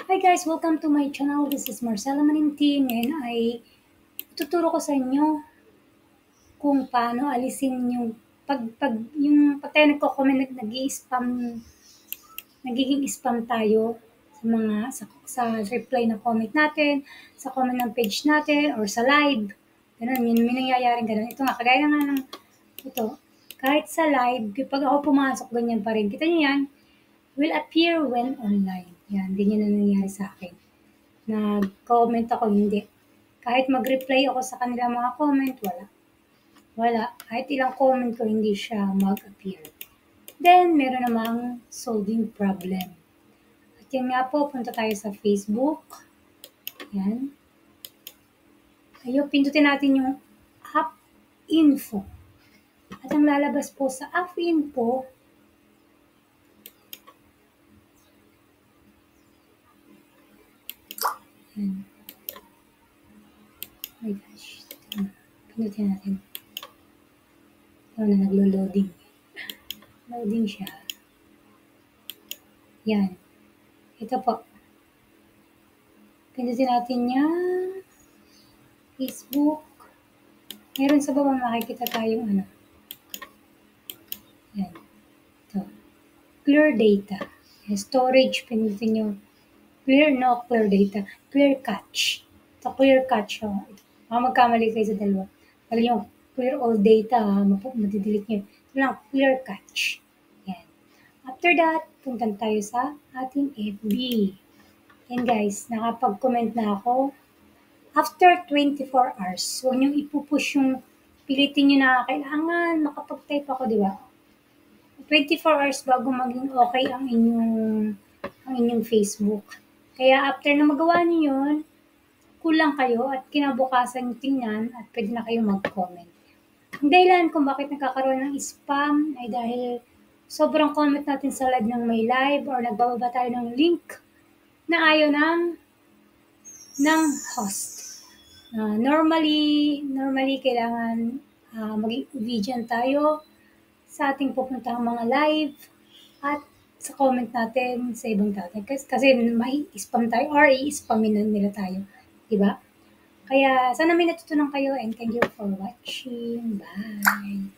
Hi guys! Welcome to my channel. This is Marcela Maninti. Ngayon ay tuturo ko sa inyo kung paano alisin yung pag tayo nagko-comment nagiging spam tayo sa mga sa reply na comment natin, sa comment ng page natin or sa live. Ganun, may nangyayaring ganun. Ito nga, kagaya nga ng ito. Kahit sa live, pag ako pumasok, ganyan pa rin. Kita niyo yan? Will appear when online. Yan, ganyan na nangyayari sa akin. Nag-comment ako, hindi. Kahit mag-reply ako sa kanila mga comment, wala. Wala. Kahit ilang comment ko, hindi siya mag-appear. Then, meron namang solving problem. At yan nga po, punta tayo sa Facebook. Yan. Ayun, pindutin natin yung app info. At ang lalabas po sa app info, yan. Oh my gosh. Pindutin natin. Ito na naglo-loading. Loading siya. Yan. Ito po. Pindutin natin yan. Facebook. Meron sa baba makikita tayong Yan. Ito. Clear data. Storage. Pindutin nyo. Clear data. Clear cache. Ito, clear cache. Oh. Magkamali kayo sa dalawa. Pag nyo, clear all data, madidelete nyo. Ito lang, clear cache. Yan. After that, puntan tayo sa ating FB. Yan guys, nakapag-comment na ako. After 24 hours, huwag nyo ipupush yung pilitin nyo na kailangan makapag-type ako, di ba? 24 hours bago maging okay ang inyong Facebook. Kaya after na magawa niyo yun, kulang kayo at kinabukasan tingnan at pwede na kayo mag-comment. Ang dahilan kung bakit nagkakaroon ng spam ay dahil sobrang comment natin sa live ng may live or nagbababa tayo ng link na ayaw ng host. Normally kailangan maging obedient tayo sa ating pupuntahang mga live at sa comment natin sa ibang tao. Kasi may spam tayo or i-spamin nila tayo. Diba? Kaya sana may natutunan kayo and thank you for watching. Bye!